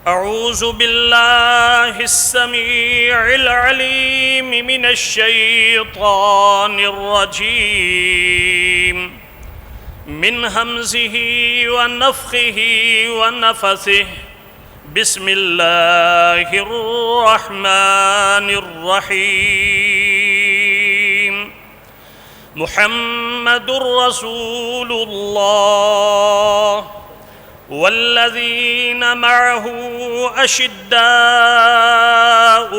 اعوذ باللہ السمیع العلیم من الشیطان الرجیم من ہمزہ ونفخہ ونفثہ بسم اللہ الرحمن الرحیم محمد رسول اللہ والذین معہ اشداء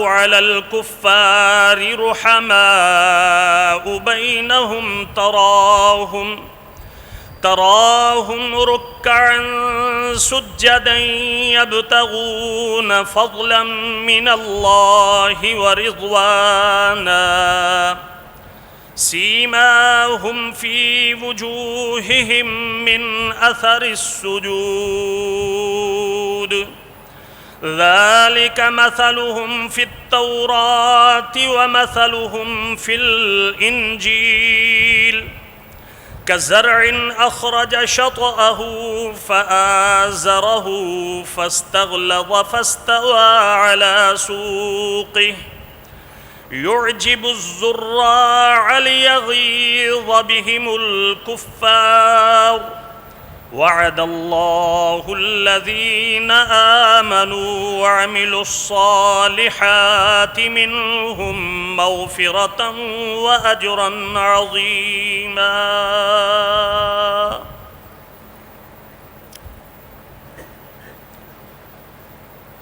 علی الکفار رحماء بینہم تراہم رکعا سجدا یبتغون فضلا من اللہ ورضوانا سیماہم فی وجوہہم من اثر السجود ذالک مثلہم فی التوراة ومثلہم فی الانجیل كزرع أخرج شطأه فآزره فاستغلظ فاستوى على سوقه يعجب الزراع ليغيظ بهم الكفار وعد الله الذين آمنوا وعملوا الصالحات منهم مغفرة وأجرا عظيما.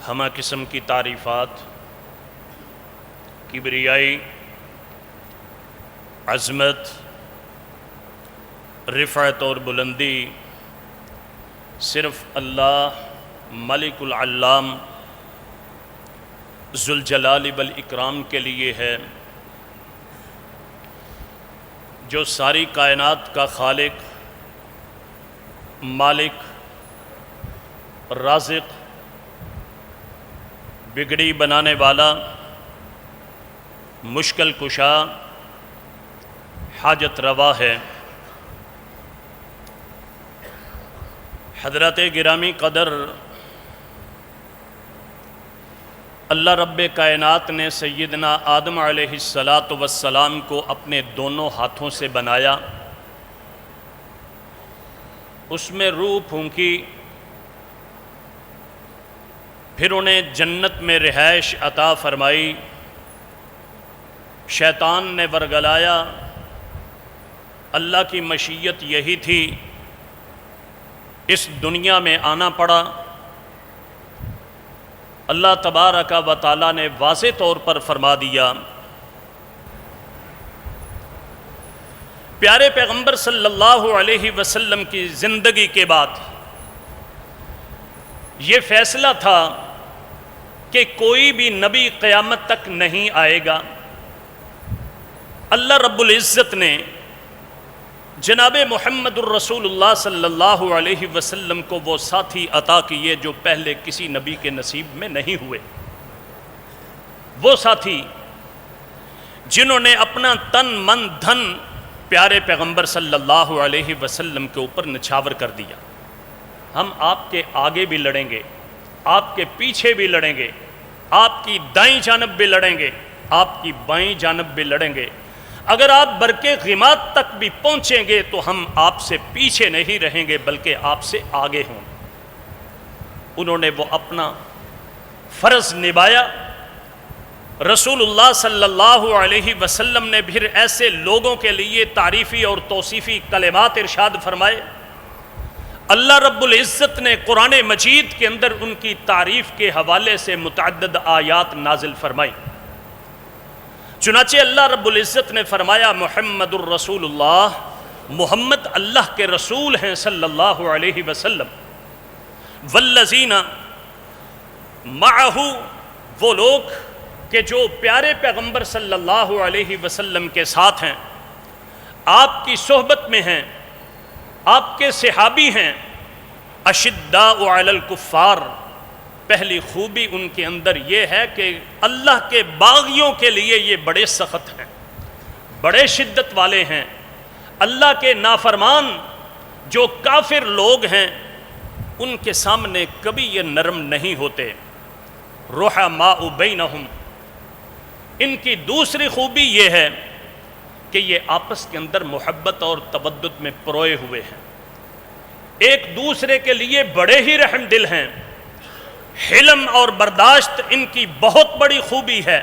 ہمہ قسم کی تعریفات، کبریائی، عظمت، رفعت اور بلندی صرف اللہ ملک العلام ذوالجلال والاکرام کے لیے ہے، جو ساری کائنات کا خالق، مالک، رازق، بگڑی بنانے والا، مشکل کشا، حاجت روا ہے. حضرت گرامی قدر اللہ رب کائنات نے سیدنا آدم علیہ السلام کو اپنے دونوں ہاتھوں سے بنایا، اس میں روح پھونکی، پھر انہیں جنت میں رہائش عطا فرمائی. شیطان نے ورگلایا، اللہ کی مشیت یہی تھی، اس دنیا میں آنا پڑا. اللہ تبارک و تعالیٰ نے واضح طور پر فرما دیا. پیارے پیغمبر صلی اللہ علیہ وسلم کی زندگی کے بعد یہ فیصلہ تھا کہ کوئی بھی نبی قیامت تک نہیں آئے گا. اللہ رب العزت نے جناب محمد الرسول اللہ صلی اللہ علیہ وسلم کو وہ ساتھی عطا کیے جو پہلے کسی نبی کے نصیب میں نہیں ہوئے. وہ ساتھی جنہوں نے اپنا تن من دھن پیارے پیغمبر صلی اللہ علیہ وسلم کے اوپر نچھاور کر دیا. ہم آپ کے آگے بھی لڑیں گے، آپ کے پیچھے بھی لڑیں گے، آپ کی دائیں جانب بھی لڑیں گے، آپ کی بائیں جانب بھی لڑیں گے. اگر آپ برکے غمات تک بھی پہنچیں گے تو ہم آپ سے پیچھے نہیں رہیں گے بلکہ آپ سے آگے ہوں. انہوں نے وہ اپنا فرض نبھایا. رسول اللہ صلی اللہ علیہ وسلم نے پھر ایسے لوگوں کے لیے تعریفی اور توصیفی کلمات ارشاد فرمائے. اللہ رب العزت نے قرآن مجید کے اندر ان کی تعریف کے حوالے سے متعدد آیات نازل فرمائی. چنانچہ اللہ رب العزت نے فرمایا محمد الرسول اللہ، محمد اللہ کے رسول ہیں صلی اللہ علیہ وسلم. والذین معہ، وہ لوگ کہ جو پیارے پیغمبر صلی اللہ علیہ وسلم کے ساتھ ہیں، آپ کی صحبت میں ہیں، آپ کے صحابی ہیں. اشداء علی الکفار، پہلی خوبی ان کے اندر یہ ہے کہ اللہ کے باغیوں کے لیے یہ بڑے سخت ہیں، بڑے شدت والے ہیں. اللہ کے نافرمان جو کافر لوگ ہیں ان کے سامنے کبھی یہ نرم نہیں ہوتے. رحماء بینہم، ان کی دوسری خوبی یہ ہے کہ یہ آپس کے اندر محبت اور تودد میں پروئے ہوئے ہیں، ایک دوسرے کے لیے بڑے ہی رحم دل ہیں. حلم اور برداشت ان کی بہت بڑی خوبی ہے.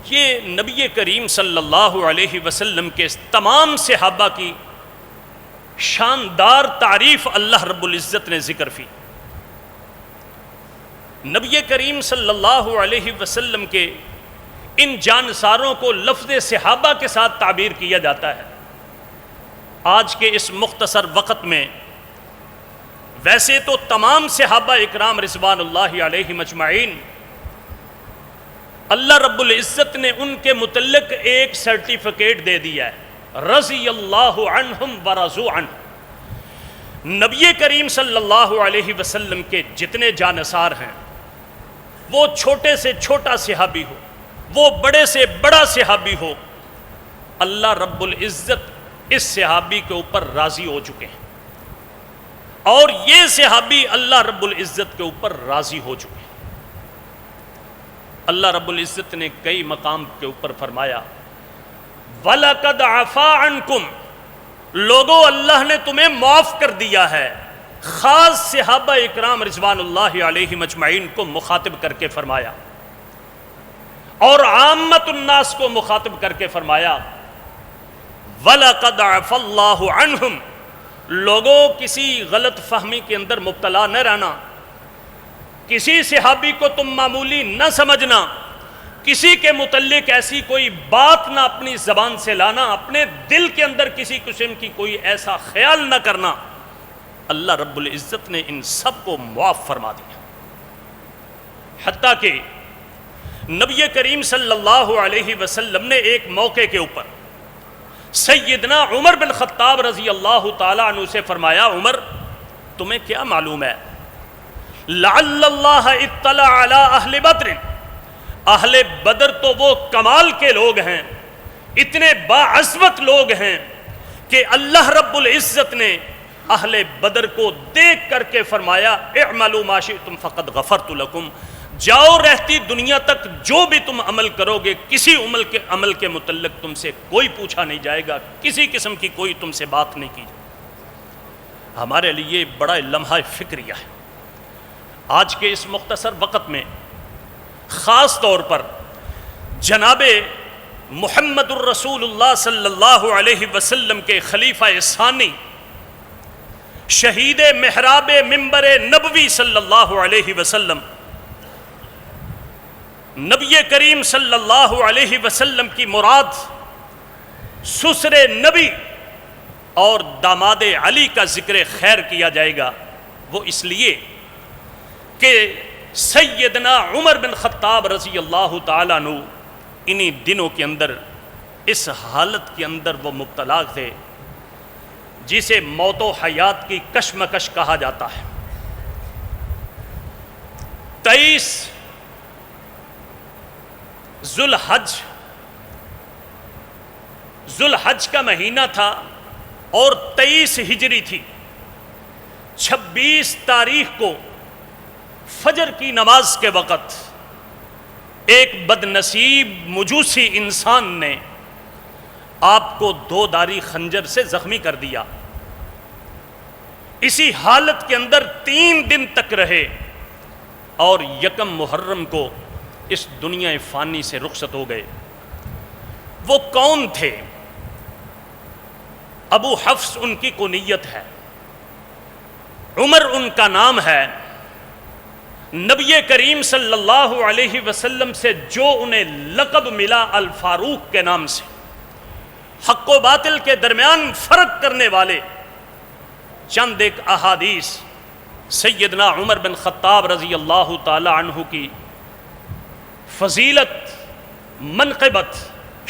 یہ نبی کریم صلی اللہ علیہ وسلم کے تمام صحابہ کی شاندار تعریف اللہ رب العزت نے ذکر کی. نبی کریم صلی اللہ علیہ وسلم کے ان جانساروں کو لفظ صحابہ کے ساتھ تعبیر کیا جاتا ہے. آج کے اس مختصر وقت میں ویسے تو تمام صحابہ اکرام رضوان اللہ علیہم اجمعین، اللہ رب العزت نے ان کے متعلق ایک سرٹیفکیٹ دے دیا ہے، رضی اللہ عنہم ورضوا عنہ. نبی کریم صلی اللہ علیہ وسلم کے جتنے جانثار ہیں، وہ چھوٹے سے چھوٹا صحابی ہو، وہ بڑے سے بڑا صحابی ہو، اللہ رب العزت اس صحابی کے اوپر راضی ہو چکے ہیں، اور یہ صحابی اللہ رب العزت کے اوپر راضی ہو چکے ہیں. اللہ رب العزت نے کئی مقام کے اوپر فرمایا وَلَقَدْ عَفَا عَنْكُمْ، لوگوں اللہ نے تمہیں معاف کر دیا ہے. خاص صحابہ اکرام رضوان اللہ علیہ مجمعین کو مخاطب کر کے فرمایا، اور عامت الناس کو مخاطب کر کے فرمایا وَلَقَدْ عَفَا اللَّهُ عَنْهُمْ. لوگوں کسی غلط فہمی کے اندر مبتلا نہ رہنا، کسی صحابی کو تم معمولی نہ سمجھنا، کسی کے متعلق ایسی کوئی بات نہ اپنی زبان سے لانا، اپنے دل کے اندر کسی قسم کی کوئی ایسا خیال نہ کرنا. اللہ رب العزت نے ان سب کو معاف فرما دیا. حتیٰ کہ نبی کریم صلی اللہ علیہ وسلم نے ایک موقع کے اوپر سیدنا عمر بن خطاب رضی اللہ تعالیٰ عنہ سے فرمایا، عمر تمہیں کیا معلوم ہے، لعل اللہ اطلع علی اہل بدر، اہل بدر تو وہ کمال کے لوگ ہیں، اتنے باعظمت لوگ ہیں کہ اللہ رب العزت نے اہل بدر کو دیکھ کر کے فرمایا اعملوا ما شئتم فقد غفرت لکم. جاؤ رہتی دنیا تک جو بھی تم عمل کرو گے، کسی عمل کے متعلق تم سے کوئی پوچھا نہیں جائے گا، کسی قسم کی کوئی تم سے بات نہیں کی جائے. ہمارے لیے بڑا لمحہ فکریہ ہے. آج کے اس مختصر وقت میں خاص طور پر جناب محمد الرسول اللہ صلی اللہ علیہ وسلم کے خلیفہ ثانی، شہید محراب منبر نبوی صلی اللہ علیہ وسلم، نبی کریم صلی اللہ علیہ وسلم کی مراد سسر نبی اور داماد علی کا ذکر خیر کیا جائے گا. وہ اس لیے کہ سیدنا عمر بن خطاب رضی اللہ تعالیٰ عنہ انہی دنوں کے اندر اس حالت کے اندر وہ مبتلا تھے جسے موت و حیات کی کشمکش کہا جاتا ہے. 23 ذوالحج کا مہینہ تھا اور 23 ہجری تھی. 26 تاریخ کو فجر کی نماز کے وقت ایک بد نصیب مجوسی انسان نے آپ کو 2 دھاری خنجر سے زخمی کر دیا. اسی حالت کے اندر 3 دن تک رہے اور 1 محرم کو اس دنیا فانی سے رخصت ہو گئے. وہ کون تھے؟ ابو حفص ان کی کنیت ہے، عمر ان کا نام ہے. نبی کریم صلی اللہ علیہ وسلم سے جو انہیں لقب ملا الفاروق کے نام سے، حق و باطل کے درمیان فرق کرنے والے، چند ایک احادیث سیدنا عمر بن خطاب رضی اللہ تعالی عنہ کی فضیلت، منقبت،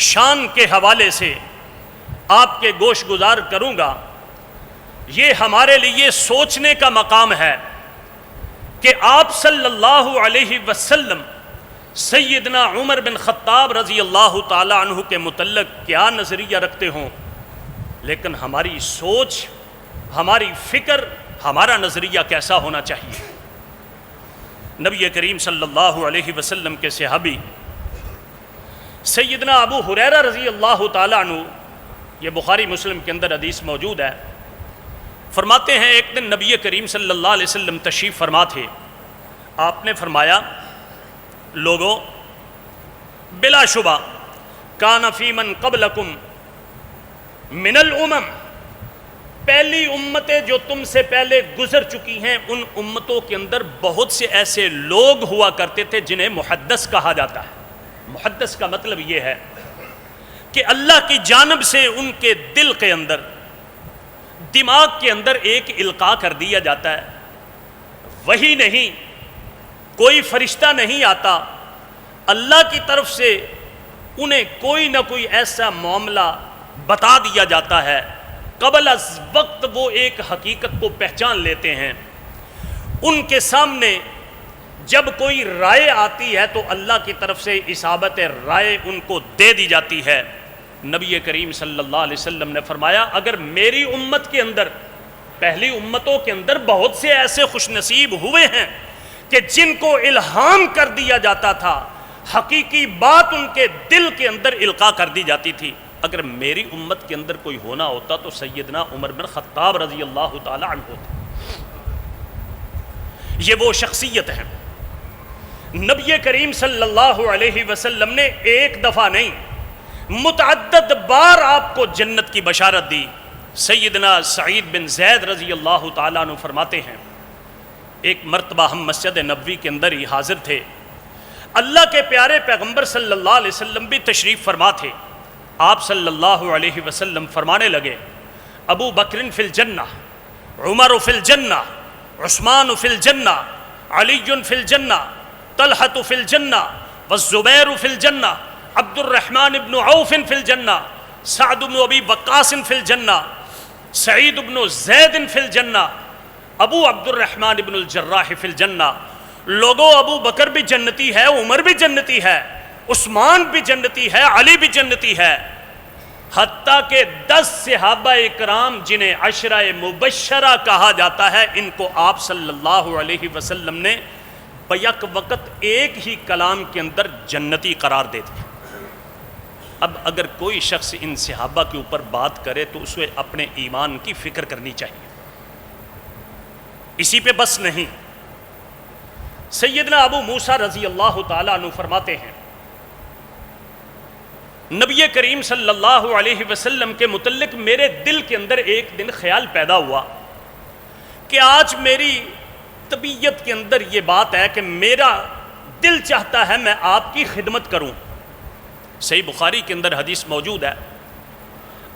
شان کے حوالے سے آپ کے گوش گزار کروں گا. یہ ہمارے لیے سوچنے کا مقام ہے کہ آپ صلی اللہ علیہ وسلم سیدنا عمر بن خطاب رضی اللہ تعالی عنہ کے متعلق کیا نظریہ رکھتے ہوں، لیکن ہماری سوچ ہماری فکر، ہمارا نظریہ کیسا ہونا چاہیے؟ نبی کریم صلی اللہ علیہ وسلم کے صحابی سیدنا ابو ہریرہ رضی اللہ تعالیٰ عنہ، یہ بخاری مسلم کے اندر حدیث موجود ہے، فرماتے ہیں ایک دن نبی کریم صلی اللہ علیہ وسلم تشریف فرما تھے. آپ نے فرمایا، لوگوں، بلا شبہ کان فی من قبلکم من الامم، پہلی امتیں جو تم سے پہلے گزر چکی ہیں ان امتوں کے اندر بہت سے ایسے لوگ ہوا کرتے تھے جنہیں محدث کہا جاتا ہے. محدث کا مطلب یہ ہے کہ اللہ کی جانب سے ان کے دل کے اندر، دماغ کے اندر ایک القاء کر دیا جاتا ہے. وہی نہیں، کوئی فرشتہ نہیں آتا، اللہ کی طرف سے انہیں کوئی نہ کوئی ایسا معاملہ بتا دیا جاتا ہے، قبل از وقت وہ ایک حقیقت کو پہچان لیتے ہیں. ان کے سامنے جب کوئی رائے آتی ہے تو اللہ کی طرف سے اصابت رائے ان کو دے دی جاتی ہے. نبی کریم صلی اللہ علیہ وسلم نے فرمایا، اگر میری امت کے اندر، پہلی امتوں کے اندر بہت سے ایسے خوش نصیب ہوئے ہیں کہ جن کو الہام کر دیا جاتا تھا، حقیقی بات ان کے دل کے اندر القاء کر دی جاتی تھی، اگر میری امت کے اندر کوئی ہونا ہوتا تو سیدنا عمر بن خطاب رضی اللہ تعالی عنہ ہوتے. یہ وہ شخصیت ہے. نبی کریم صلی اللہ علیہ وسلم نے ایک دفعہ نہیں، متعدد بار آپ کو جنت کی بشارت دی. سیدنا سعید بن زید رضی اللہ تعالیٰ عنہ فرماتے ہیں، ایک مرتبہ ہم مسجد نبوی کے اندر ہی حاضر تھے، اللہ کے پیارے پیغمبر صلی اللہ علیہ وسلم بھی تشریف فرما تھے. آپ صلی اللہ علیہ وسلم فرمانے لگے، ابو بکر فی الجنہ، عمر فی الجنہ، عثمان فی الجنہ، علی فی الجنہ، طلحۃ فی الجنہ، والزبیر فی الجنہ، عبد الرحمن بن عوف فی الجنہ، سعد بن ابی وقاص فی الجنہ، سعید بن زید فی الجنہ، ابو عبد الرحمن بن الجراح فی الجنہ. لوگوں، ابو بکر بھی جنتی ہے، عمر بھی جنتی ہے، عثمان بھی جنتی ہے، علی بھی جنتی ہے. حتیٰ کہ 10 صحابہ اکرام جنہیں عشرہ مبشرہ کہا جاتا ہے، ان کو آپ صلی اللہ علیہ وسلم نے بیک وقت ایک ہی کلام کے اندر جنتی قرار دے دیا. اب اگر کوئی شخص ان صحابہ کے اوپر بات کرے تو اسے اپنے ایمان کی فکر کرنی چاہیے. اسی پہ بس نہیں، سیدنا ابو موسیٰ رضی اللہ تعالیٰ عنہ فرماتے ہیں، نبی کریم صلی اللہ علیہ وسلم کے متعلق میرے دل کے اندر ایک دن خیال پیدا ہوا کہ آج میری طبیعت کے اندر یہ بات ہے کہ میرا دل چاہتا ہے میں آپ کی خدمت کروں. صحیح بخاری کے اندر حدیث موجود ہے.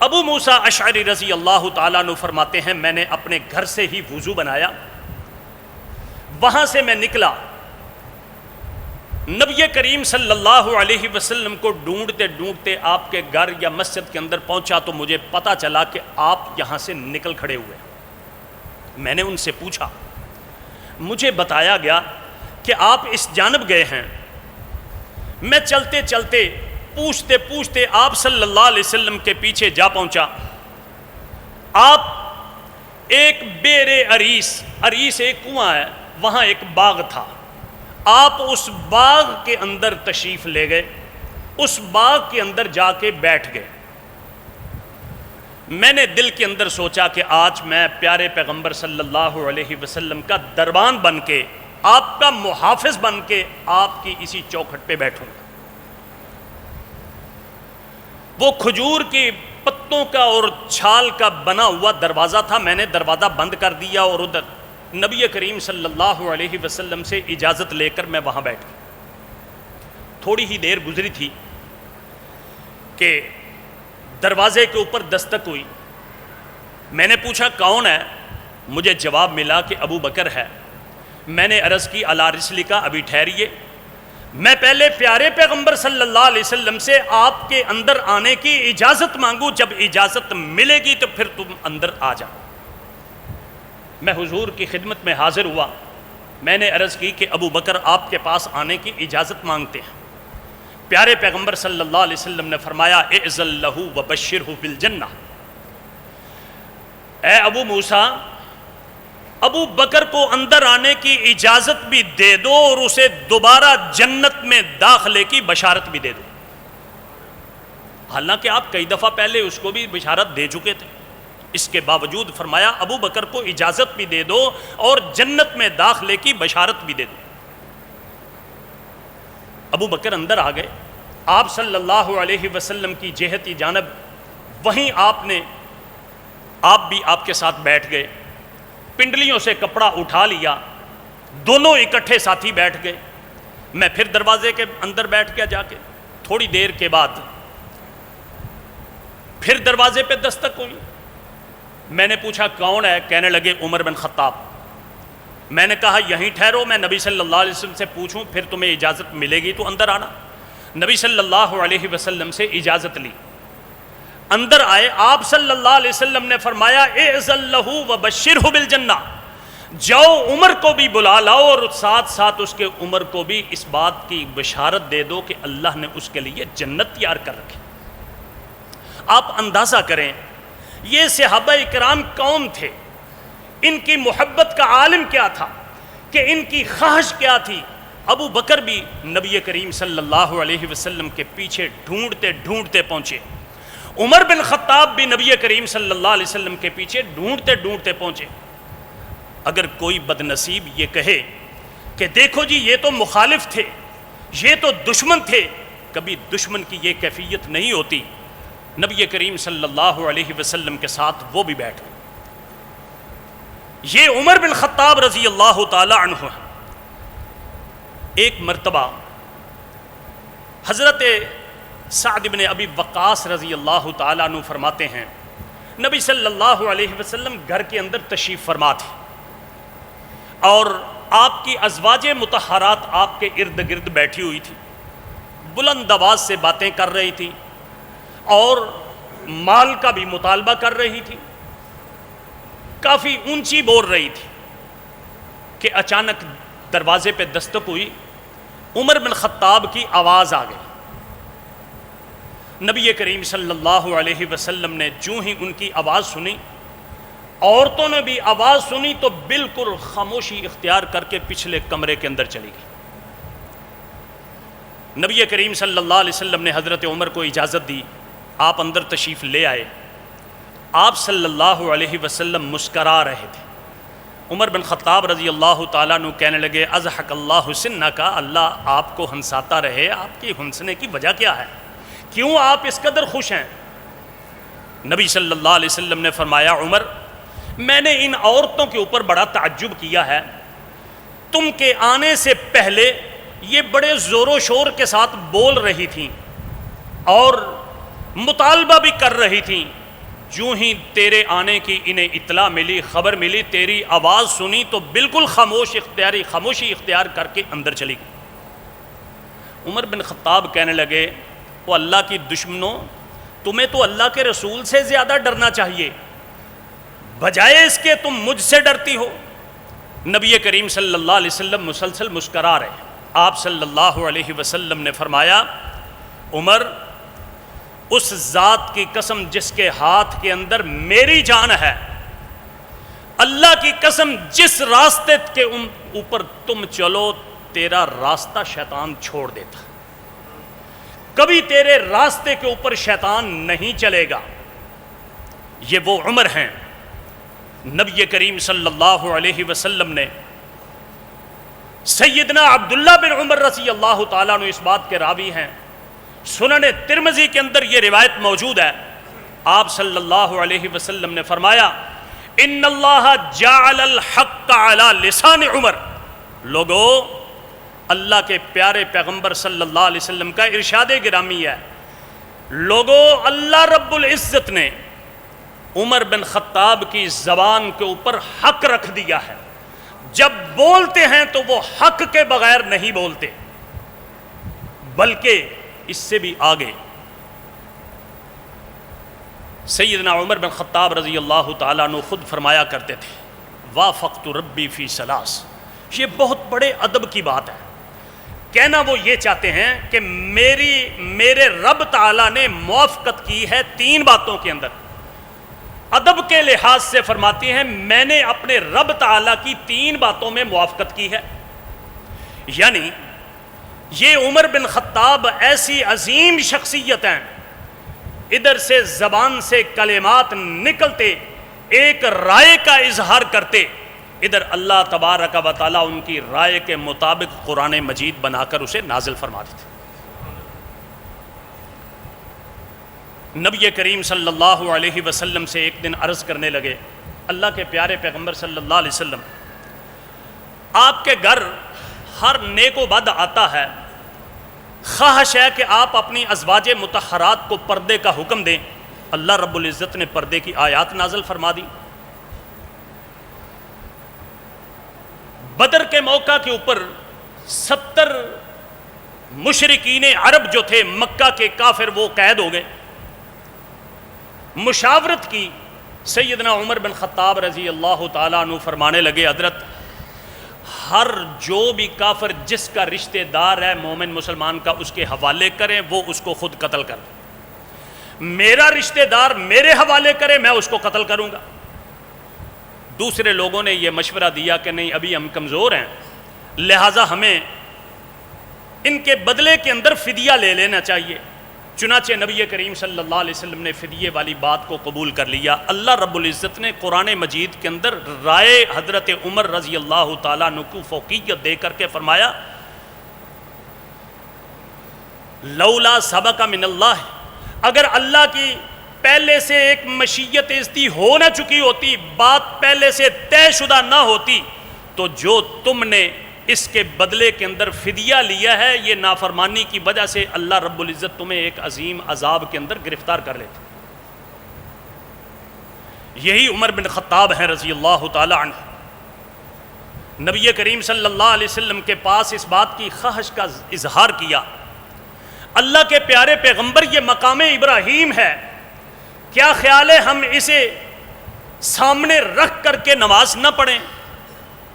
ابو موسیٰ اشعری رضی اللہ تعالیٰ عنہ فرماتے ہیں، میں نے اپنے گھر سے ہی وضو بنایا، وہاں سے میں نکلا، نبی کریم صلی اللہ علیہ وسلم کو ڈھونڈتے ڈھونڈتے آپ کے گھر یا مسجد کے اندر پہنچا تو مجھے پتہ چلا کہ آپ یہاں سے نکل کھڑے ہوئے. میں نے ان سے پوچھا، مجھے بتایا گیا کہ آپ اس جانب گئے ہیں. میں چلتے چلتے پوچھتے پوچھتے آپ صلی اللہ علیہ وسلم کے پیچھے جا پہنچا. آپ ایک بیر عریس ایک کنواں ہے، وہاں ایک باغ تھا، آپ اس باغ کے اندر تشریف لے گئے، اس باغ کے اندر جا کے بیٹھ گئے. میں نے دل کے اندر سوچا کہ آج میں پیارے پیغمبر صلی اللہ علیہ وسلم کا دربان بن کے، آپ کا محافظ بن کے آپ کی اسی چوکھٹ پہ بیٹھوں. وہ کھجور کی پتوں کا اور چھال کا بنا ہوا دروازہ تھا. میں نے دروازہ بند کر دیا اور ادھر نبی کریم صلی اللہ علیہ وسلم سے اجازت لے کر میں وہاں بیٹھ گیا. تھوڑی ہی دیر گزری تھی کہ دروازے کے اوپر دستک ہوئی. میں نے پوچھا کون ہے؟ مجھے جواب ملا کہ ابو بکر ہے. میں نے عرض کی الا رسلک، ابھی ٹھہریے، میں پہلے پیارے پیغمبر صلی اللہ علیہ وسلم سے آپ کے اندر آنے کی اجازت مانگوں، جب اجازت ملے گی تو پھر تم اندر آ جاؤ. میں حضور کی خدمت میں حاضر ہوا. میں نے عرض کی کہ ابو بکر آپ کے پاس آنے کی اجازت مانگتے ہیں. پیارے پیغمبر صلی اللہ علیہ وسلم نے فرمایا اعزل لہ وبشرہ بالجنہ، اے ابو موسیٰ، ابو بکر کو اندر آنے کی اجازت بھی دے دو اور اسے دوبارہ جنت میں داخلے کی بشارت بھی دے دو۔ حالانکہ آپ کئی دفعہ پہلے اس کو بھی بشارت دے چکے تھے، اس کے باوجود فرمایا ابو بکر کو اجازت بھی دے دو اور جنت میں داخلے کی بشارت بھی دے دو۔ ابو بکر اندر آ گئے، آپ صلی اللہ علیہ وسلم کی جہتی جانب، وہیں آپ بھی آپ کے ساتھ بیٹھ گئے، پنڈلیوں سے کپڑا اٹھا لیا، دونوں اکٹھے ساتھی بیٹھ گئے۔ میں پھر دروازے کے اندر بیٹھ گیا جا کے، تھوڑی دیر کے بعد پھر دروازے پہ دستک ہوئی۔ میں نے پوچھا کون ہے؟ کہنے لگے عمر بن خطاب۔ میں نے کہا یہیں ٹھہرو، میں نبی صلی اللہ علیہ وسلم سے پوچھوں، پھر تمہیں اجازت ملے گی تو اندر آنا۔ نبی صلی اللہ علیہ وسلم سے اجازت لی، اندر آئے۔ آپ صلی اللہ علیہ وسلم نے فرمایا اِذن لہ وبشرہ بالجنہ، جاؤ عمر کو بھی بلا لاؤ اور ساتھ ساتھ اس کے عمر کو بھی اس بات کی بشارت دے دو کہ اللہ نے اس کے لیے جنت تیار کر رکھی۔ آپ اندازہ کریں یہ صحابہ اکرام کون تھے، ان کی محبت کا عالم کیا تھا، کہ ان کی خواہش کیا تھی۔ ابو بکر بھی نبی کریم صلی اللہ علیہ وسلم کے پیچھے ڈھونڈتے ڈھونڈتے پہنچے، عمر بن خطاب بھی نبی کریم صلی اللہ علیہ وسلم کے پیچھے ڈھونڈتے ڈھونڈتے پہنچے۔ اگر کوئی بد نصیب یہ کہے کہ دیکھو جی یہ تو مخالف تھے، یہ تو دشمن تھے، کبھی دشمن کی یہ کیفیت نہیں ہوتی۔ نبی کریم صلی اللہ علیہ وسلم کے ساتھ وہ بھی بیٹھ گئے۔ یہ عمر بن خطاب رضی اللہ تعالی عنہ ہے۔ ایک مرتبہ حضرت سعد بن ابی وقاص رضی اللہ تعالیٰ عنہ فرماتے ہیں نبی صلی اللہ علیہ وسلم گھر کے اندر تشریف فرما تھے اور آپ کی ازواج مطہرات آپ کے ارد گرد بیٹھی ہوئی تھی، بلند آواز سے باتیں کر رہی تھی اور مال کا بھی مطالبہ کر رہی تھی، کافی اونچی بول رہی تھی کہ اچانک دروازے پہ دستک ہوئی، عمر بن خطاب کی آواز آ گئی۔ نبی کریم صلی اللہ علیہ وسلم نے جو ہی ان کی آواز سنی، عورتوں نے بھی آواز سنی تو بالکل خاموشی اختیار کر کے پچھلے کمرے کے اندر چلی گئی۔ نبی کریم صلی اللہ علیہ وسلم نے حضرت عمر کو اجازت دی، آپ اندر تشریف لے آئے۔ آپ صلی اللہ علیہ وسلم مسکرا رہے تھے۔ عمر بن خطاب رضی اللہ تعالیٰ عنہ کہنے لگے اضحک اللہ سنک، اللہ آپ کو ہنساتا رہے، آپ کی ہنسنے کی وجہ کیا ہے، کیوں آپ اس قدر خوش ہیں؟ نبی صلی اللہ علیہ وسلم نے فرمایا عمر، میں نے ان عورتوں کے اوپر بڑا تعجب کیا ہے، تم کے آنے سے پہلے یہ بڑے زور و شور کے ساتھ بول رہی تھیں اور مطالبہ بھی کر رہی تھیں، جو ہی تیرے آنے کی انہیں اطلاع ملی، خبر ملی، تیری آواز سنی تو بالکل خاموشی اختیار کر کے اندر چلی گئی۔ عمر بن خطاب کہنے لگے وہ اللہ کی دشمنوں، تمہیں تو اللہ کے رسول سے زیادہ ڈرنا چاہیے، بجائے اس کے تم مجھ سے ڈرتی ہو۔ نبی کریم صلی اللہ علیہ وسلم مسلسل مسکرا رہے۔ آپ صلی اللہ علیہ وسلم نے فرمایا عمر، اس ذات کی قسم جس کے ہاتھ کے اندر میری جان ہے، اللہ کی قسم جس راستے کے اوپر تم چلو تیرا راستہ شیطان چھوڑ دیتا، کبھی تیرے راستے کے اوپر شیطان نہیں چلے گا۔ یہ وہ عمر ہیں۔ نبی کریم صلی اللہ علیہ وسلم نے سیدنا عبداللہ بن عمر رضی اللہ تعالیٰ عنہ اس بات کے راوی ہیں، سنن ترمذی کے اندر یہ روایت موجود ہے، آپ صلی اللہ علیہ وسلم نے فرمایا ان اللہ جعل الحق علی لسان عمر، لوگو اللہ کے پیارے پیغمبر صلی اللہ علیہ وسلم کا ارشاد گرامی ہے، لوگو اللہ رب العزت نے عمر بن خطاب کی زبان کے اوپر حق رکھ دیا ہے، جب بولتے ہیں تو وہ حق کے بغیر نہیں بولتے، بلکہ اس سے بھی آگے۔ سیدنا عمر بن خطاب رضی اللہ تعالیٰ عنہ خود فرمایا کرتے تھے وافقت ربی فی ثلاث، یہ بہت بڑے ادب کی بات ہے، کہنا وہ یہ چاہتے ہیں کہ میرے رب تعالیٰ نے موافقت کی ہے تین باتوں کے اندر۔ ادب کے لحاظ سے فرماتی ہیں میں نے اپنے رب تعالیٰ کی 3 باتوں میں موافقت کی ہے. یعنی یہ عمر بن خطاب ایسی عظیم شخصیت ہیں، ادھر سے زبان سے کلمات نکلتے ایک رائے کا اظہار کرتے، ادھر اللہ تبارک و تعالیٰ ان کی رائے کے مطابق قرآن مجید بنا کر اسے نازل فرما دیتے. نبی کریم صلی اللہ علیہ وسلم سے ایک دن عرض کرنے لگے، اللہ کے پیارے پیغمبر صلی اللہ علیہ وسلم، آپ کے گھر ہر نیک و بد آتا ہے، خواہش ہے کہ آپ اپنی ازواج مطہرات کو پردے کا حکم دیں. اللہ رب العزت نے پردے کی آیات نازل فرما دی. بدر کے موقع کے اوپر 70 مشرکین عرب جو تھے مکہ کے کافر، وہ قید ہو گئے. مشاورت کی، سیدنا عمر بن خطاب رضی اللہ تعالیٰ عنہ فرمانے لگے، حضرت ہر جو بھی کافر جس کا رشتہ دار ہے مومن مسلمان کا، اس کے حوالے کریں، وہ اس کو خود قتل کر دیں. میرا رشتہ دار میرے حوالے کرے، میں اس کو قتل کروں گا. دوسرے لوگوں نے یہ مشورہ دیا کہ نہیں، ابھی ہم کمزور ہیں، لہٰذا ہمیں ان کے بدلے کے اندر فدیہ لے لینا چاہیے. چنانچہ نبی کریم صلی اللہ علیہ وسلم نے فدیے والی بات کو قبول کر لیا. اللہ رب العزت نے قرآن مجید کے اندر رائے حضرت عمر رضی اللہ تعالیٰ عنہ کو فوقیت دے کر کے فرمایا، لولا سبق من اللہ، اگر اللہ کی پہلے سے ایک مشیت ازدی ہو نہ چکی ہوتی، بات پہلے سے طے شدہ نہ ہوتی، تو جو تم نے اس کے بدلے کے اندر فدیہ لیا ہے، یہ نافرمانی کی وجہ سے اللہ رب العزت تمہیں ایک عظیم عذاب کے اندر گرفتار کر لیتے. یہی عمر بن خطاب ہیں رضی اللہ تعالی عنہ. نبی کریم صلی اللہ علیہ وسلم کے پاس اس بات کی خواہش کا اظہار کیا. اللہ کے پیارے پیغمبر، یہ مقام ابراہیم ہے، کیا خیال ہے ہم اسے سامنے رکھ کر کے نماز نہ پڑھیں؟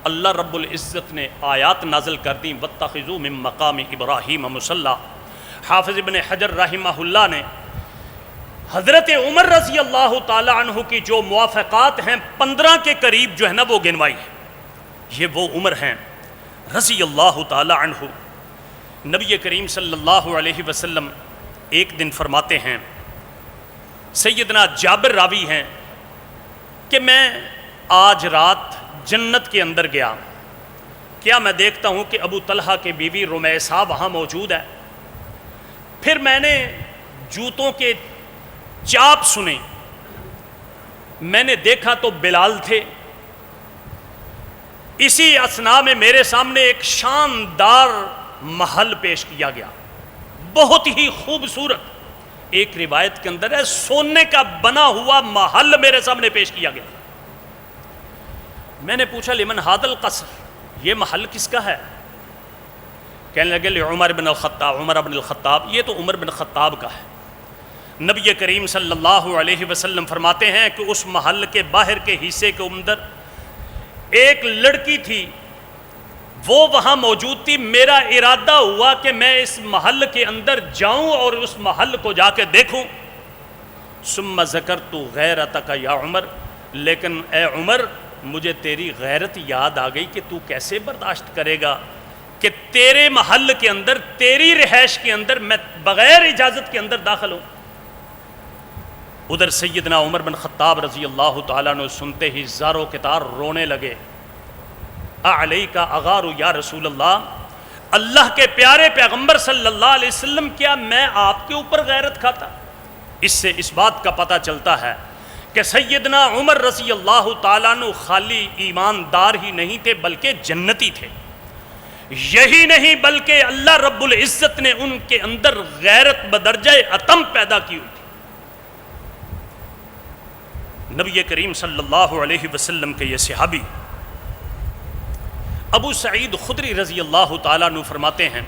اللہ رب العزت نے آیات نازل کر دیں، وَاتَّخِذُوا مِن مَّقَامِ إِبْرَاهِيمَ مُصَلًّى. حافظ ابن حجر رحمہ اللہ نے حضرت عمر رضی اللہ تعالی عنہ کی جو موافقات ہیں 15 کے قریب جو ہے نا وہ گنوائی ہے. یہ وہ عمر ہیں رضی اللہ تعالی عنہ. نبی کریم صلی اللہ علیہ وسلم ایک دن فرماتے ہیں، سیدنا جابر راوی ہیں کہ میں آج رات جنت کے اندر گیا، کیا میں دیکھتا ہوں کہ ابو طلحہ کے بیوی رمیثہ وہاں موجود ہے. پھر میں نے جوتوں کے چاپ سنے، میں نے دیکھا تو بلال تھے. اسی اثناء میں میرے سامنے ایک شاندار محل پیش کیا گیا، بہت ہی خوبصورت. ایک روایت کے اندر ہے سونے کا بنا ہوا محل میرے سامنے پیش کیا گیا. میں نے پوچھا لمن ھذا القصر، یہ محل کس کا ہے؟ کہنے لگے لعمر بن الخطاب، عمر بن الخطاب، یہ تو عمر بن خطاب کا ہے. نبی کریم صلی اللہ علیہ وسلم فرماتے ہیں کہ اس محل کے باہر کے حصے کے اندر ایک لڑکی تھی، وہ وہاں موجود تھی. میرا ارادہ ہوا کہ میں اس محل کے اندر جاؤں اور اس محل کو جا کے دیکھوں. ثم ذکرت غیرتک یا عمر، لیکن اے عمر مجھے تیری غیرت یاد آ گئی کہ تو کیسے برداشت کرے گا کہ تیرے محل کے اندر، تیری رہائش کے اندر میں بغیر اجازت کے اندر داخل ہوں. ادھر سیدنا عمر بن خطاب رضی اللہ تعالیٰ نے سنتے ہی زاروں کے تار رونے لگے. اعلیک اغار یا رسول اللہ، اللہ کے پیارے پیغمبر صلی اللہ علیہ وسلم، کیا میں آپ کے اوپر غیرت کھاتا؟ اس سے اس بات کا پتہ چلتا ہے کہ سیدنا عمر رضی اللہ تعالیٰ عنہ خالی ایماندار ہی نہیں تھے بلکہ جنتی تھے. یہی نہیں بلکہ اللہ رب العزت نے ان کے اندر غیرت بدرجہ اتم پیدا کی ہوئی تھی. نبی کریم صلی اللہ علیہ وسلم کے یہ صحابی ابو سعید خدری رضی اللہ تعالیٰ عنہ فرماتے ہیں،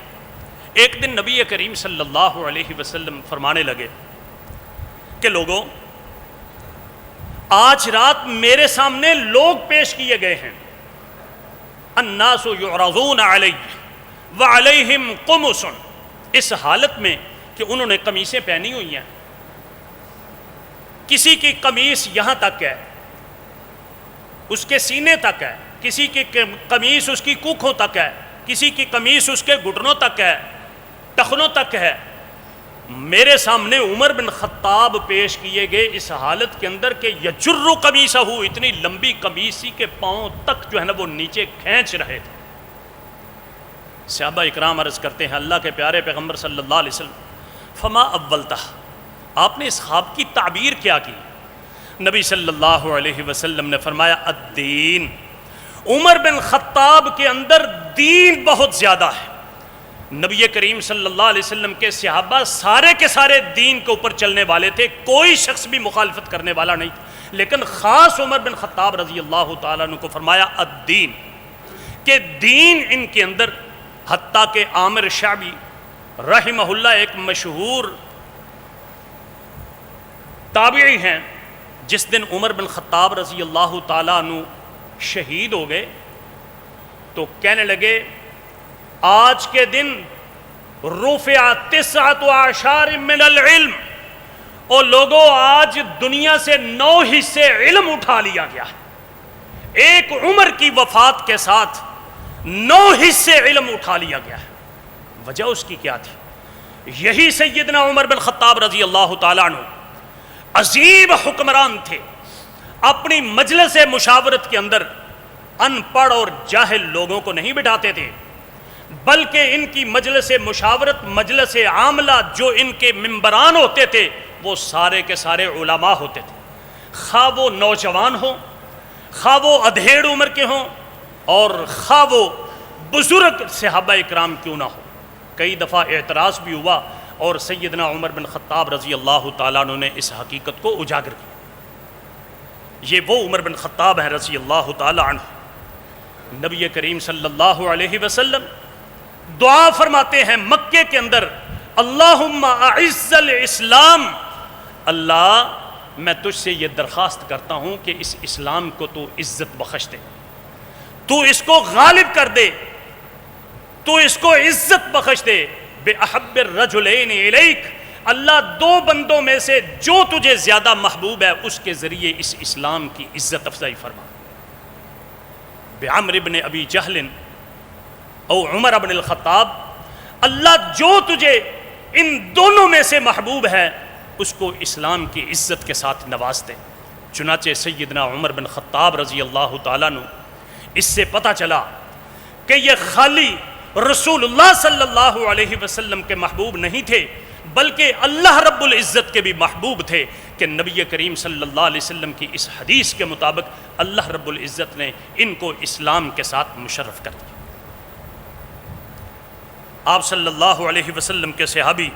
ایک دن نبی کریم صلی اللہ علیہ وسلم فرمانے لگے کہ لوگوں، آج رات میرے سامنے لوگ پیش کیے گئے ہیں. الناس یعرضون علی وعلیہم قمص، اس حالت میں کہ انہوں نے قمیصیں پہنی ہوئی ہیں، کسی کی قمیص یہاں تک ہے، اس کے سینے تک ہے، کسی کی قمیص اس کی کوکھوں تک ہے، کسی کی قمیص اس کے گھٹنوں تک ہے، ٹخنوں تک ہے۔ میرے سامنے عمر بن خطاب پیش کیے گئے اس حالت کے اندر کہ یجر قمیصہ، اتنی لمبی قمیص سی کہ پاؤں تک جو ہے نا وہ نیچے کھینچ رہے تھے۔ صحابہ اکرام عرض کرتے ہیں اللہ کے پیارے پیغمبر صلی اللہ علیہ وسلم فما اولتہ، آپ نے اس خواب کی تعبیر کیا کی؟ نبی صلی اللہ علیہ وسلم نے فرمایا الدین، عمر بن خطاب کے اندر دین بہت زیادہ ہے۔ نبی کریم صلی اللہ علیہ وسلم کے صحابہ سارے کے سارے دین کے اوپر چلنے والے تھے، کوئی شخص بھی مخالفت کرنے والا نہیں تھا، لیکن خاص عمر بن خطاب رضی اللہ تعالیٰ عنہ کو فرمایا الدین، کہ دین ان کے اندر، حتیٰ کہ عامر شعبی رحمہ اللہ ایک مشہور تابعی ہیں، جس دن عمر بن خطاب رضی اللہ تعالیٰ عنہ شہید ہو گئے تو کہنے لگے آج کے دن رفع 19 من العلم، اور لوگوں آج دنیا سے 9 حصے علم اٹھا لیا گیا ہے۔ ایک عمر کی وفات کے ساتھ 9 حصے علم اٹھا لیا گیا ہے۔ وجہ اس کی کیا تھی؟ یہی سیدنا عمر بن خطاب رضی اللہ تعالیٰ عنہ عظیم حکمران تھے، اپنی مجلس مشاورت کے اندر ان پڑھ اور جاہل لوگوں کو نہیں بٹھاتے تھے، بلکہ ان کی مجلس مشاورت، مجلس عاملہ جو ان کے ممبران ہوتے تھے وہ سارے کے سارے علماء ہوتے تھے، خواہ وہ نوجوان ہوں، خواہ وہ ادھیڑ عمر کے ہوں، اور خواہ وہ بزرگ صحابہ اکرام کیوں نہ ہو۔ کئی دفعہ اعتراض بھی ہوا اور سیدنا عمر بن خطاب رضی اللہ تعالیٰ عنہ نے اس حقیقت کو اجاگر کیا۔ یہ وہ عمر بن خطاب ہیں رضی اللہ تعالیٰ عنہ۔ نبی کریم صلی اللہ علیہ وسلم دعا فرماتے ہیں مکے کے اندر، اللہم اعز الاسلام، اللہ میں تجھ سے یہ درخواست کرتا ہوں کہ اس اسلام کو تو عزت بخش دے، تو اس کو غالب کر دے، تو اس کو عزت بخش دے، بِأَحَبِّ الرَّجُلَيْنِ إِلَيْكَ، اللہ دو بندوں میں سے جو تجھے زیادہ محبوب ہے اس کے ذریعے اس اسلام کی عزت افزائی فرما، بعمر بن ابی جہل او عمر بن الخطاب، اللہ جو تجھے ان دونوں میں سے محبوب ہے اس کو اسلام کی عزت کے ساتھ نواز دے۔ چنانچہ سیدنا عمر بن خطاب رضی اللہ تعالیٰ عنہ اس سے پتہ چلا کہ یہ خالی رسول اللہ صلی اللہ علیہ وسلم کے محبوب نہیں تھے بلکہ اللہ رب العزت کے بھی محبوب تھے، کہ نبی کریم صلی اللہ علیہ وسلم کی اس حدیث کے مطابق اللہ رب العزت نے ان کو اسلام کے ساتھ مشرف کر دیا۔ آپ صلی اللہ علیہ وسلم کے صحابی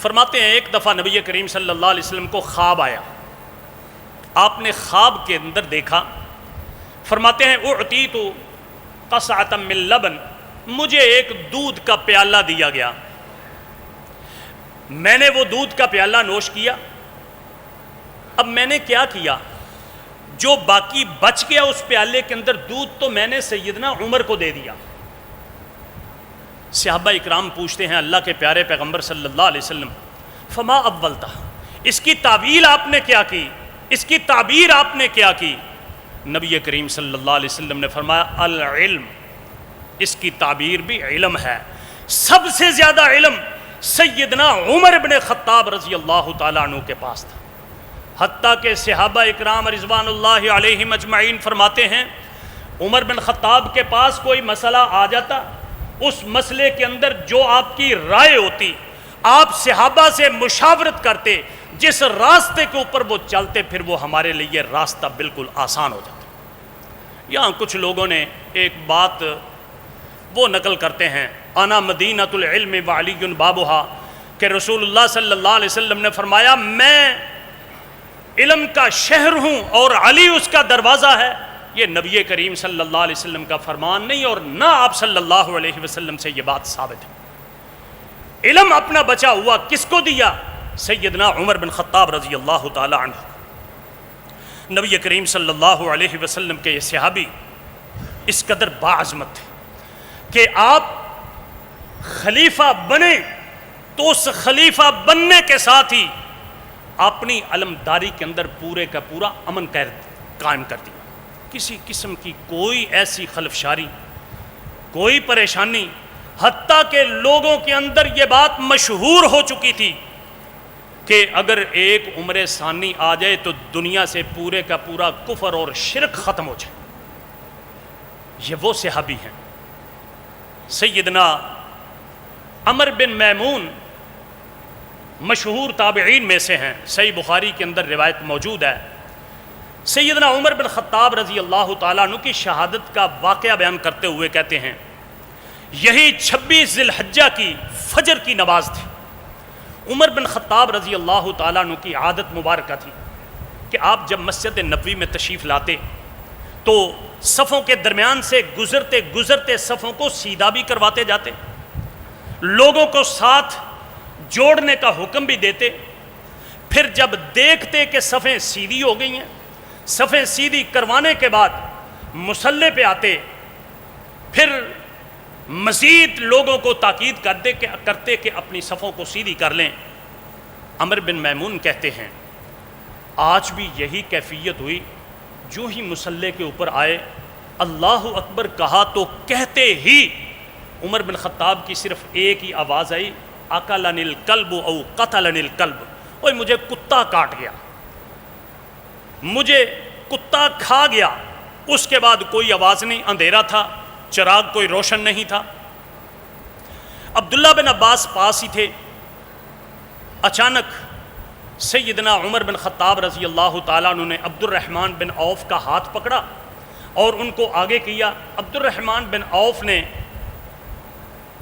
فرماتے ہیں ایک دفعہ نبی کریم صلی اللہ علیہ وسلم کو خواب آیا، آپ نے خواب کے اندر دیکھا، فرماتے ہیں اعطیت قصعۃ من لبن، مجھے ایک دودھ کا پیالہ دیا گیا، میں نے وہ دودھ کا پیالہ نوش کیا، اب میں نے کیا کیا، جو باقی بچ گیا اس پیالے کے اندر دودھ تو میں نے سیدنا عمر کو دے دیا۔ صحابہ اکرام پوچھتے ہیں اللہ کے پیارے پیغمبر صلی اللہ علیہ وسلم فما اولتہ، اس کی تعبیر آپ نے کیا کی، اس کی تعبیر آپ نے کیا کی؟ نبی کریم صلی اللہ علیہ وسلم نے فرمایا العلم، اس کی تعبیر بھی علم ہے۔ سب سے زیادہ علم سیدنا عمر بن خطاب رضی اللہ تعالیٰ عنہ کے پاس تھا، حتیٰ کہ صحابہ اکرام رضوان اللہ علیہم اجمعین فرماتے ہیں عمر بن خطاب کے پاس کوئی مسئلہ آ جاتا، اس مسئلے کے اندر جو آپ کی رائے ہوتی آپ صحابہ سے مشاورت کرتے، جس راستے کے اوپر وہ چلتے پھر وہ ہمارے لیے راستہ بالکل آسان ہو جاتا۔ یہاں کچھ لوگوں نے ایک بات وہ نقل کرتے ہیں انا مدینۃ العلم وعلی بابھا، کہ رسول اللہ صلی اللہ علیہ وسلم نے فرمایا میں علم کا شہر ہوں اور علی اس کا دروازہ ہے۔ یہ نبی کریم صلی اللہ علیہ وسلم کا فرمان نہیں اور نہ آپ صلی اللہ علیہ وسلم سے یہ بات ثابت ہے۔ علم اپنا بچا ہوا کس کو دیا؟ سیدنا عمر بن خطاب رضی اللہ تعالی عنہ۔ نبی کریم صلی اللہ علیہ وسلم کے یہ صحابی اس قدر باعظمت تھے کہ آپ خلیفہ بنے تو اس خلیفہ بننے کے ساتھ ہی اپنی علمداری کے اندر پورے کا پورا امن قائم کر دیا. کسی قسم کی کوئی ایسی خلفشاری، کوئی پریشانی، حتیٰ کہ لوگوں کے اندر یہ بات مشہور ہو چکی تھی کہ اگر ایک عمر ثانی آ جائے تو دنیا سے پورے کا پورا کفر اور شرک ختم ہو جائے. یہ وہ صحابی ہیں. سیدنا عمر بن میمون مشہور تابعین میں سے ہیں، صحیح بخاری کے اندر روایت موجود ہے. سیدنا عمر بن خطاب رضی اللہ تعالیٰ عنہ کی شہادت کا واقعہ بیان کرتے ہوئے کہتے ہیں یہی 26 ذی الحجہ کی فجر کی نماز تھی. عمر بن خطاب رضی اللہ تعالیٰ عنہ کی عادت مبارکہ تھی کہ آپ جب مسجد نبوی میں تشریف لاتے تو صفوں کے درمیان سے گزرتے گزرتے صفوں کو سیدھا بھی کرواتے جاتے، لوگوں کو ساتھ جوڑنے کا حکم بھی دیتے. پھر جب دیکھتے کہ صفیں سیدھی ہو گئی ہیں، صفیں سیدھی کروانے کے بعد مصلی پہ آتے، پھر مزید لوگوں کو تاکید کرتے کہ اپنی صفوں کو سیدھی کر لیں. عمر بن میمون کہتے ہیں آج بھی یہی کیفیت ہوئی. جو ہی مصلی کے اوپر آئے اللہ اکبر کہا تو کہتے ہی عمر بن خطاب کی صرف ایک ہی آواز آئی، اکلنی الکلب او قتلنی الکلب. اوہ مجھے کتا کاٹ گیا، مجھے کتا کھا گیا. اس کے بعد کوئی آواز نہیں، اندھیرا تھا، چراغ کوئی روشن نہیں تھا. عبداللہ بن عباس پاس ہی تھے. اچانک سیدنا عمر بن خطاب رضی اللہ تعالیٰ عنہ نے عبد الرحمن بن عوف کا ہاتھ پکڑا اور ان کو آگے کیا. عبد الرحمن بن عوف نے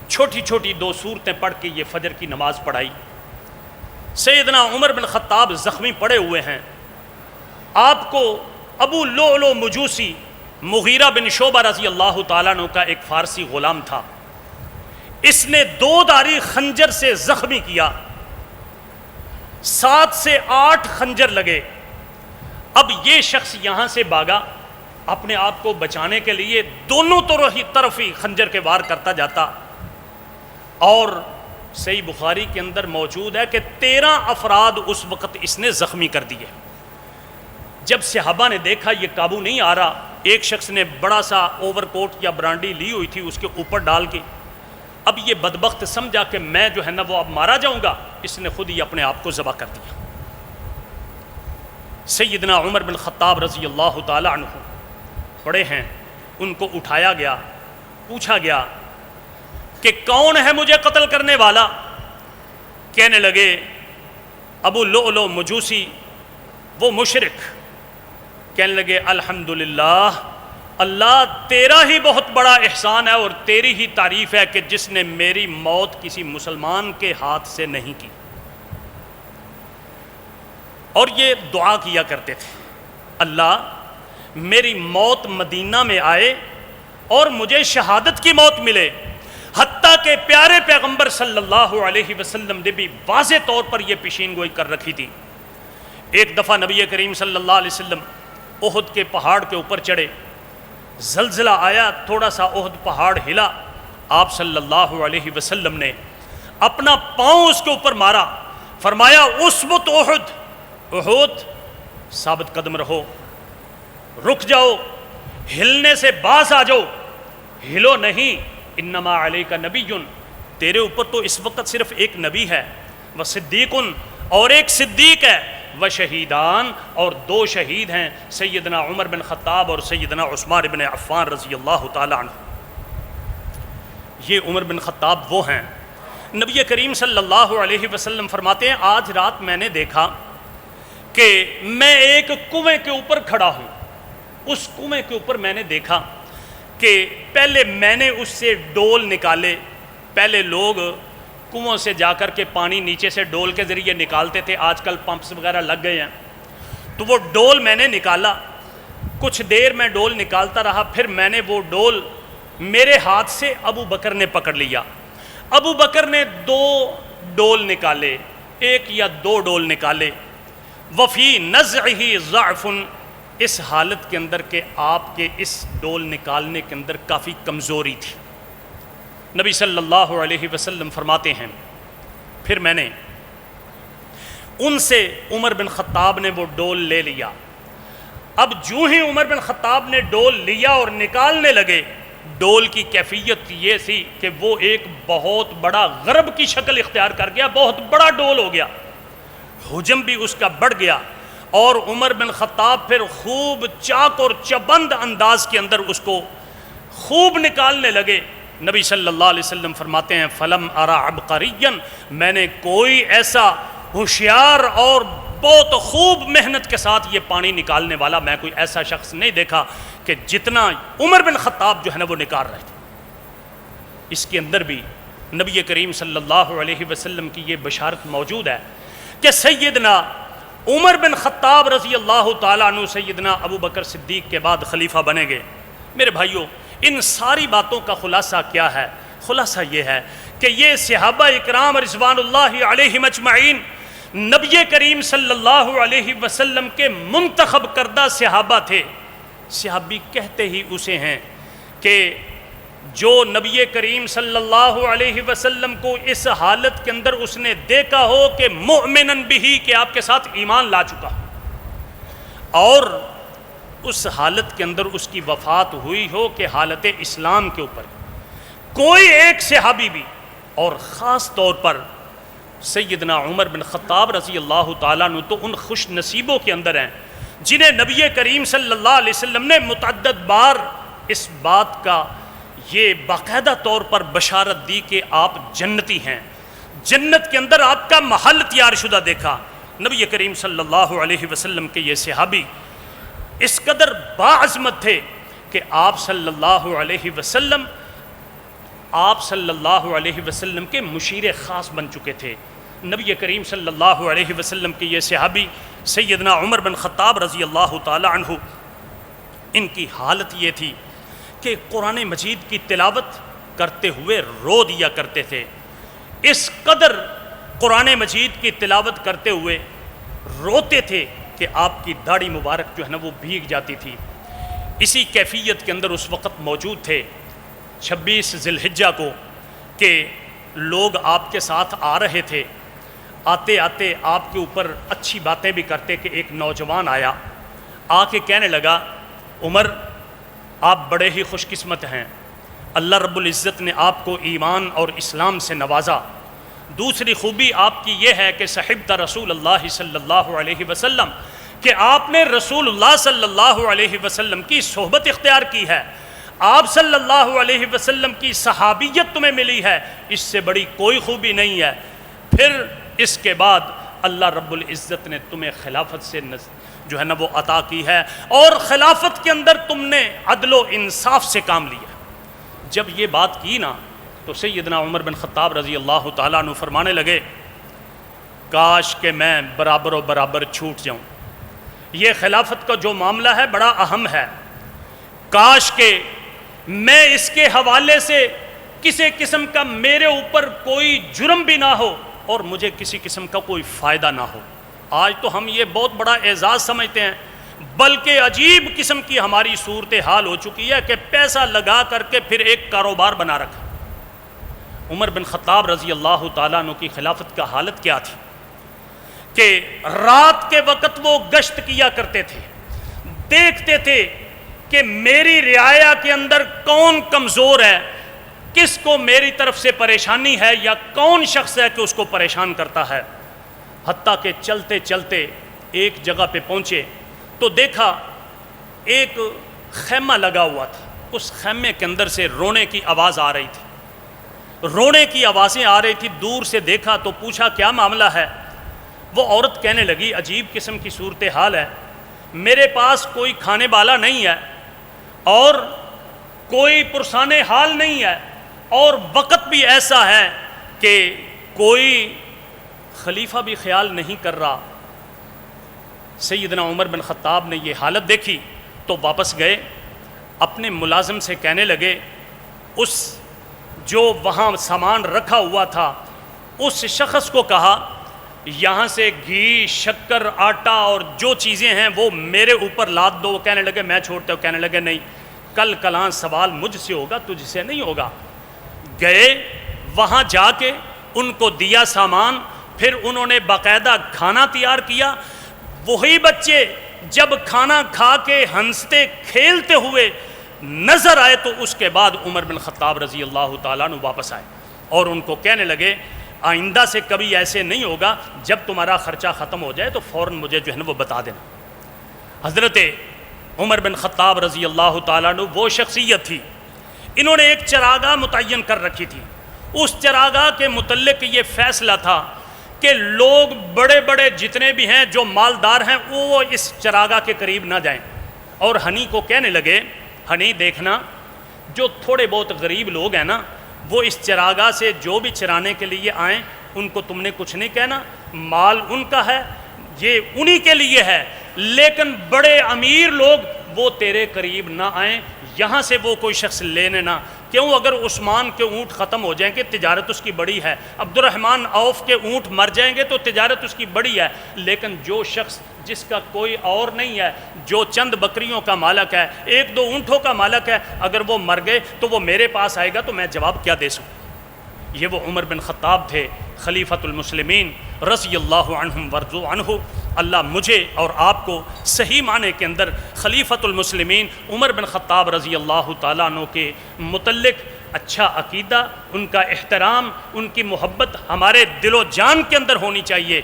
چھوٹی چھوٹی 2 سورتیں پڑھ کے یہ فجر کی نماز پڑھائی. سیدنا عمر بن خطاب زخمی پڑے ہوئے ہیں. آپ کو ابو لؤلؤ مجوسی مغیرہ بن شعبہ رضی اللہ تعالیٰ عنہ کا ایک فارسی غلام تھا، اس نے 2 دھاری خنجر سے زخمی کیا. 7 سے 8 خنجر لگے. اب یہ شخص یہاں سے بھاگا اپنے آپ کو بچانے کے لیے، دونوں طرف ہی خنجر کے وار کرتا جاتا. اور صحیح بخاری کے اندر موجود ہے کہ 13 افراد اس وقت اس نے زخمی کر دیے. جب صحابہ نے دیکھا یہ قابو نہیں آ رہا، ایک شخص نے بڑا سا اوور کوٹ یا برانڈی لی ہوئی تھی اس کے اوپر ڈال کے، اب یہ بدبخت سمجھا کہ میں جو ہے نا وہ اب مارا جاؤں گا، اس نے خود ہی اپنے آپ کو ذبح کر دیا. سیدنا عمر بن خطاب رضی اللہ تعالی عنہ پڑے ہیں، ان کو اٹھایا گیا، پوچھا گیا کہ کون ہے مجھے قتل کرنے والا؟ کہنے لگے ابو لؤلؤ مجوسی، وہ مشرک. کہنے لگے الحمدللہ، اللہ تیرا ہی بہت بڑا احسان ہے اور تیری ہی تعریف ہے کہ جس نے میری موت کسی مسلمان کے ہاتھ سے نہیں کی. اور یہ دعا کیا کرتے تھے، اللہ میری موت مدینہ میں آئے اور مجھے شہادت کی موت ملے. حتیٰ کہ پیارے پیغمبر صلی اللہ علیہ وسلم نے بھی واضح طور پر یہ پیشین گوئی کر رکھی تھی. ایک دفعہ نبی کریم صلی اللہ علیہ وسلم احد کے پہاڑ کے اوپر چڑھے، زلزلہ آیا، تھوڑا سا احد پہاڑ ہلا. آپ صلی اللہ علیہ وسلم نے اپنا پاؤں اس کے اوپر مارا، فرمایا اسبت احد، احد ثابت قدم رہو، رک جاؤ، ہلنے سے باز آ جاؤ، ہلو نہیں. انما علیک نبی، تیرے اوپر تو اس وقت صرف ایک نبی ہے، وہ صدیق، اور ایک صدیق ہے، وہ شہیدان، اور 2 شہید ہیں، سیدنا عمر بن خطاب اور سیدنا عثمان بن عفان رضی اللہ تعالی عنہ. یہ عمر بن خطاب وہ ہیں. نبی کریم صلی اللہ علیہ وسلم فرماتے ہیں آج رات میں نے دیکھا کہ میں ایک کنویں کے اوپر کھڑا ہوں. اس کنویں کے اوپر میں نے دیکھا کہ پہلے میں نے اس سے ڈول نکالے. پہلے لوگ کنووں سے جا کر کے پانی نیچے سے ڈول کے ذریعے نکالتے تھے، آج کل پمپس وغیرہ لگ گئے ہیں. تو وہ ڈول میں نے نکالا، کچھ دیر میں ڈول نکالتا رہا، پھر میں نے وہ ڈول میرے ہاتھ سے ابو بکر نے پکڑ لیا. ابو بکر نے 2 ڈول نکالے، 1 یا 2 ڈول نکالے. وفی نزعہ ضعف، اس حالت کے اندر کہ آپ کے اس ڈول نکالنے کے اندر کافی کمزوری تھی. نبی صلی اللہ علیہ وسلم فرماتے ہیں پھر میں نے ان سے عمر بن خطاب نے وہ ڈول لے لیا۔ اب جو ہی عمر بن خطاب نے ڈول لیا اور نکالنے لگے، ڈول کی کیفیت یہ تھی کہ وہ ایک بہت بڑا غرب کی شکل اختیار کر گیا، بہت بڑا ڈول ہو گیا، حجم بھی اس کا بڑھ گیا، اور عمر بن خطاب پھر خوب چاک اور چبند انداز کے اندر اس کو خوب نکالنے لگے۔ نبی صلی اللہ علیہ وسلم فرماتے ہیں فلم ارا عبقریا، میں نے کوئی ایسا ہوشیار اور بہت خوب محنت کے ساتھ یہ پانی نکالنے والا میں کوئی ایسا شخص نہیں دیکھا کہ جتنا عمر بن خطاب جو ہے نا وہ نکال رہے تھے۔ اس کے اندر بھی نبی کریم صلی اللہ علیہ وسلم کی یہ بشارت موجود ہے کہ سیدنا عمر بن خطاب رضی اللہ تعالیٰ عنہ سیدنا ابو بکر صدیق کے بعد خلیفہ بنیں گے۔ میرے بھائیوں، ان ساری باتوں کا خلاصہ کیا ہے؟ خلاصہ یہ ہے کہ یہ صحابہ اکرام رضوان اللہ علیہم اجمعین نبی کریم صلی اللہ علیہ وسلم کے منتخب کردہ صحابہ تھے۔ صحابی کہتے ہی اسے ہیں کہ جو نبی کریم صلی اللہ علیہ وسلم کو اس حالت کے اندر اس نے دیکھا ہو کہ مؤمنن بھی، کہ آپ کے ساتھ ایمان لا چکا، اور اس حالت کے اندر اس کی وفات ہوئی ہو کہ حالت اسلام کے اوپر کوئی ایک صحابی بھی، اور خاص طور پر سیدنا عمر بن خطاب رضی اللہ تعالیٰ عنہ تو ان خوش نصیبوں کے اندر ہیں جنہیں نبی کریم صلی اللہ علیہ وسلم نے متعدد بار اس بات کا یہ باقاعدہ طور پر بشارت دی کہ آپ جنتی ہیں، جنت کے اندر آپ کا محل تیار شدہ دیکھا۔ نبی کریم صلی اللہ علیہ وسلم کے یہ صحابی اس قدر باعظمت تھے کہ آپ صلی اللہ علیہ وسلم کے مشیر خاص بن چکے تھے۔ نبی کریم صلی اللہ علیہ وسلم کے یہ صحابی سیدنا عمر بن خطاب رضی اللہ تعالی عنہ، ان کی حالت یہ تھی کہ قرآن مجید کی تلاوت کرتے ہوئے رو دیا کرتے تھے۔ اس قدر قرآن مجید کی تلاوت کرتے ہوئے روتے تھے کہ آپ کی داڑھی مبارک جو ہے نا وہ بھیگ جاتی تھی۔ اسی کیفیت کے اندر اس وقت موجود تھے 26 ذی الحجہ کو کہ لوگ آپ کے ساتھ آ رہے تھے، آتے آتے آپ کے اوپر اچھی باتیں بھی کرتے کہ ایک نوجوان آیا، آ کے کہنے لگا عمر آپ بڑے ہی خوش قسمت ہیں، اللہ رب العزت نے آپ کو ایمان اور اسلام سے نوازا۔ دوسری خوبی آپ کی یہ ہے کہ صحبت رسول اللہ صلی اللہ علیہ وسلم، کہ آپ نے رسول اللہ صلی اللہ علیہ وسلم کی صحبت اختیار کی ہے، آپ صلی اللہ علیہ وسلم کی صحابیت تمہیں ملی ہے، اس سے بڑی کوئی خوبی نہیں ہے۔ پھر اس کے بعد اللہ رب العزت نے تمہیں خلافت سے جو ہے نا وہ عطا کی ہے، اور خلافت کے اندر تم نے عدل و انصاف سے کام لیا۔ جب یہ بات کی نا تو سیدنا عمر بن خطاب رضی اللہ تعالیٰ عنہ فرمانے لگے کاش کہ میں برابر و برابر چھوٹ جاؤں، یہ خلافت کا جو معاملہ ہے بڑا اہم ہے، کاش کہ میں اس کے حوالے سے کسی قسم کا میرے اوپر کوئی جرم بھی نہ ہو اور مجھے کسی قسم کا کوئی فائدہ نہ ہو۔ آج تو ہم یہ بہت بڑا اعزاز سمجھتے ہیں، بلکہ عجیب قسم کی ہماری صورتحال ہو چکی ہے کہ پیسہ لگا کر کے پھر ایک کاروبار بنا رکھا۔ عمر بن خطاب رضی اللہ تعالیٰ عنہ کی خلافت کا حالت کیا تھی کہ رات کے وقت وہ گشت کیا کرتے تھے، دیکھتے تھے کہ میری رعایا کے اندر کون کمزور ہے، کس کو میری طرف سے پریشانی ہے، یا کون شخص ہے کہ اس کو پریشان کرتا ہے۔ حتیٰ کہ چلتے چلتے ایک جگہ پہ پہنچے تو دیکھا ایک خیمہ لگا ہوا تھا، اس خیمے کے اندر سے رونے کی آواز آ رہی تھی، رونے کی آوازیں آ رہی تھی۔ دور سے دیکھا تو پوچھا کیا معاملہ ہے؟ وہ عورت کہنے لگی عجیب قسم کی صورتحال ہے، میرے پاس کوئی کھانے والا نہیں ہے اور کوئی پرسان حال نہیں ہے، اور وقت بھی ایسا ہے کہ کوئی خلیفہ بھی خیال نہیں کر رہا۔ سیدنا عمر بن خطاب نے یہ حالت دیکھی تو واپس گئے، اپنے ملازم سے کہنے لگے اس جو وہاں سامان رکھا ہوا تھا اس شخص کو کہا یہاں سے گھی، شکر، آٹا اور جو چیزیں ہیں وہ میرے اوپر لاد دو۔ کہنے لگے میں چھوڑتا ہوں، کہنے لگے نہیں، کل کلاں سوال مجھ سے ہوگا، تجھ سے نہیں ہوگا۔ گئے وہاں جا کے ان کو دیا سامان، پھر انہوں نے باقاعدہ کھانا تیار کیا۔ وہی بچے جب کھانا کھا کے ہنستے کھیلتے ہوئے نظر آئے تو اس کے بعد عمر بن خطاب رضی اللہ تعالیٰ عنہ واپس آئے اور ان کو کہنے لگے آئندہ سے کبھی ایسے نہیں ہوگا، جب تمہارا خرچہ ختم ہو جائے تو فوراً مجھے جو ہے نا وہ بتا دینا۔ حضرت عمر بن خطاب رضی اللہ تعالیٰ عنہ وہ شخصیت تھی، انہوں نے ایک چراگاہ متعین کر رکھی تھی۔ اس چراگاہ کے متعلق یہ فیصلہ تھا کہ لوگ بڑے بڑے جتنے بھی ہیں جو مالدار ہیں وہ اس چراگاہ کے قریب نہ جائیں، اور ہنی کو کہنے لگے ہنی دیکھنا جو تھوڑے بہت غریب لوگ ہیں نا وہ اس چراگاہ سے جو بھی چرانے کے لیے آئیں ان کو تم نے کچھ نہیں کہنا، مال ان کا ہے، یہ انہی کے لیے ہے، لیکن بڑے امیر لوگ وہ تیرے قریب نہ آئیں، یہاں سے وہ کوئی شخص لینے نہ۔ کیوں؟ اگر عثمان کے اونٹ ختم ہو جائیں گے تجارت اس کی بڑی ہے، عبد الرحمن عوف کے اونٹ مر جائیں گے تو تجارت اس کی بڑی ہے، لیکن جو شخص جس کا کوئی اور نہیں ہے، جو چند بکریوں کا مالک ہے، ایک دو اونٹوں کا مالک ہے، اگر وہ مر گئے تو وہ میرے پاس آئے گا تو میں جواب کیا دے سکوں؟ یہ وہ عمر بن خطاب تھے خلیفۃ المسلمین رضی اللہ عنہم ورضوا عنہ۔ اللہ مجھے اور آپ کو صحیح معنی کے اندر خلیفۃ المسلمین عمر بن خطاب رضی اللہ تعالیٰ عنہ کے متعلق اچھا عقیدہ، ان کا احترام، ان کی محبت ہمارے دل و جان کے اندر ہونی چاہیے۔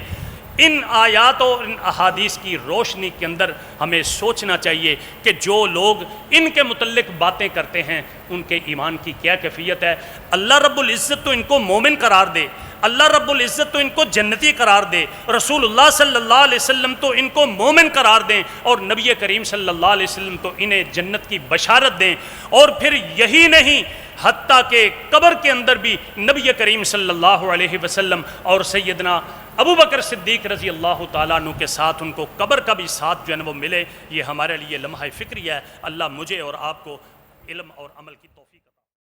ان آیات اور ان احادیث کی روشنی کے اندر ہمیں سوچنا چاہیے کہ جو لوگ ان کے متعلق باتیں کرتے ہیں ان کے ایمان کی کیا کیفیت ہے۔ اللہ رب العزت تو ان کو مومن قرار دے، اللہ رب العزت تو ان کو جنتی قرار دے، رسول اللہ صلی اللہ علیہ وسلم تو ان کو مومن قرار دیں، اور نبی کریم صلی اللہ علیہ وسلم تو انہیں جنت کی بشارت دیں۔ اور پھر یہی نہیں، حتیٰ کہ قبر کے اندر بھی نبی کریم صلی اللہ علیہ وسلم اور سیدنا ابو بکر صدیق رضی اللہ تعالیٰ عنہ کے ساتھ ان کو قبر کا بھی ساتھ جو ہے وہ ملے، یہ ہمارے لیے لمحہ فکری ہے۔ اللہ مجھے اور آپ کو علم اور عمل کی توفیق عطا